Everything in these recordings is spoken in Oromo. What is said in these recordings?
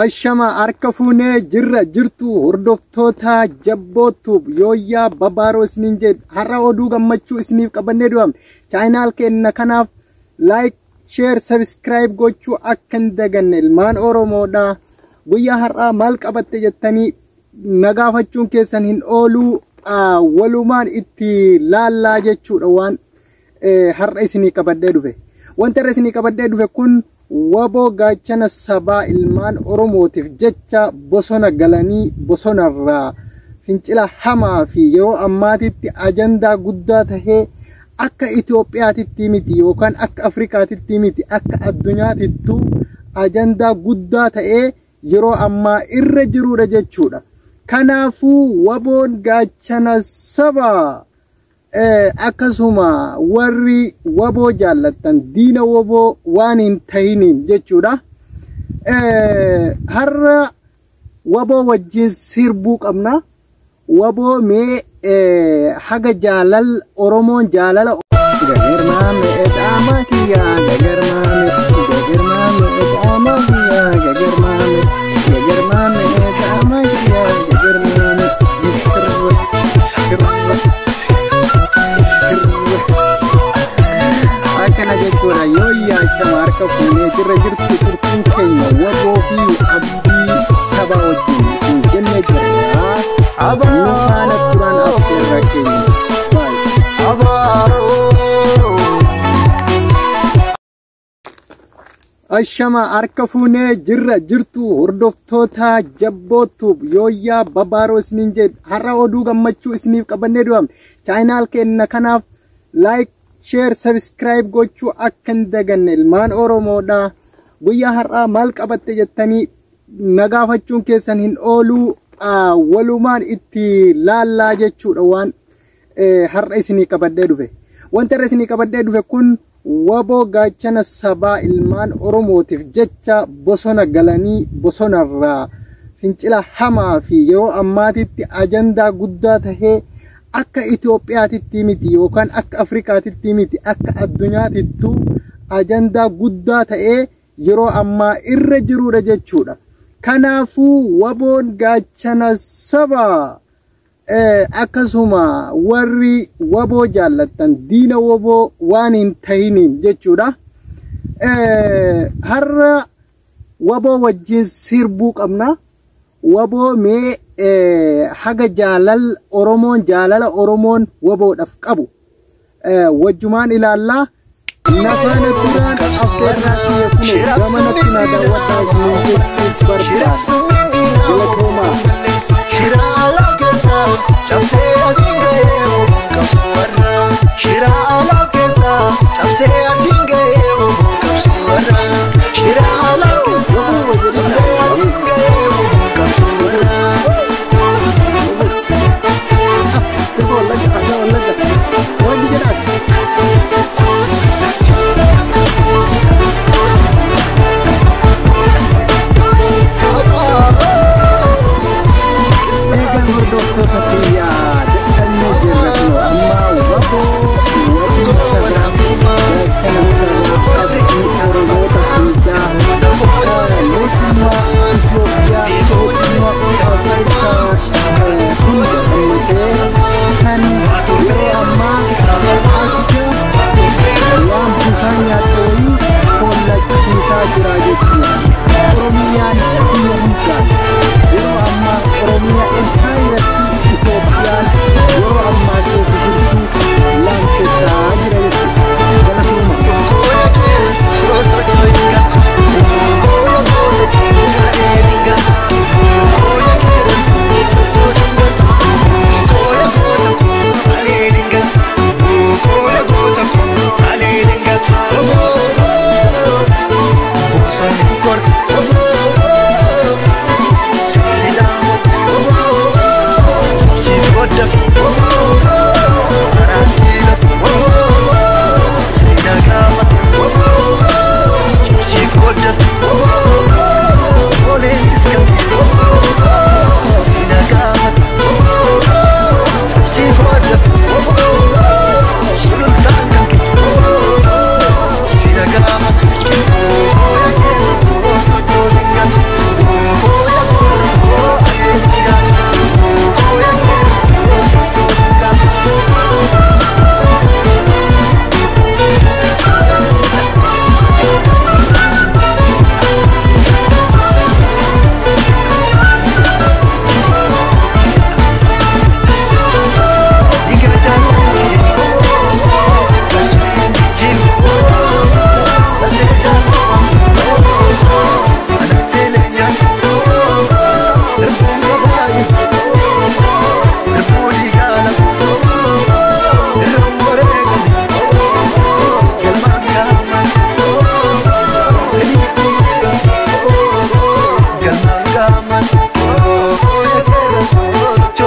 Ashama harka fuunee jirra jirtu hordoftoota jabbootuuf yooyyaa babaaroo isiniin jedhu har'a oduu gammachuu isiniif qabannee du'am chaanaal keenya kanaaf like share subscribe gochuu akka hin daganne ilmaan Oromoodha. Guyyaa har'aa maal qabatte jettanii nagaafachuun keessan hin ooluu walumaan itti laallaa jechuudha waan har'a isinii qabadhee dhufe. Wanti har'a isinii qabadhee dhufe kun waboo gaachana sabaa ilmaan Oromootiif jecha bosona galanii bosonarraa fincila hamaa fi yeroo ammaatitti ajandaa guddaa tahee akka Itoophiyaatitti miti yookaan akka Afrikaatitti miti akka addunyaatittu ajandaa guddaa ta'ee yeroo ammaa irra jiruudha jechuudha. Kanaafuu waboon gaachana sabaa akkasuma warri waboo jaallattan diina waboo waan hin tahiniin jechuudha. Har'a waboo wajjin sirbuu qabna. Waboo mee haga jaalal Oromoon jaalala marka fuunee jirra jirtu turtiin keenya waboo fi abdii saba wajjin isin jenne jirra. Nufaana turaan afeerra keenya. Ashama harka fuunee jirra jirtu hordoftoota jabbootuuf yooyyaa babaaroo isiniin jedhu har'a oduu gammachuu isiniif qabannee du'am chaanaal keenya kanaaf like share subscribe gochuu akka hin daganne ilmaan Oromoodha. Guyyaa har'aa maal qabatte jettanii nagaafachuun keessan hin ooluu walumaan itti laallaa jechuudha waan har'a isinii qabadhee dhufe. Wanti har'a isinii qabadhee dhufe kun waboo gaachana sabaa ilmaan Oromootiif jecha bosona galanii bosonarraa fincila hamaa fi yeroo ammaatitti ajandaa guddaa tahee akka Itoophiyaatitti miti yookaan akka Afrikaatitti miti akka addunyaatittu ajandaa guddaa ta'ee yeroo ammaa irra jiruudha jechuudha. Kanaafuu waboon gaachana sabaa akkasuma warri waboo jaallattan diina waboo waan hin tahiniin jechuudha. Har'a waboo wajjin sirbuu qabna. Waboo mee haga jaalal Oromoon jaalala Oromoon waboodhaaf qabu wajjumaan ilaallaa. Nafaana turaan afeerraa kiyya kun gamanatti na daawwadhaa isiniin barbaada. Shira alaaf keessa cabsee asiin ga'ee qabsu warra. Shira alaaf keessa cabsee asiin ga'ee qabsu warra. Shira alaaf keessa cabsee asiin ga'ee qabsu warra.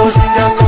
Sinjala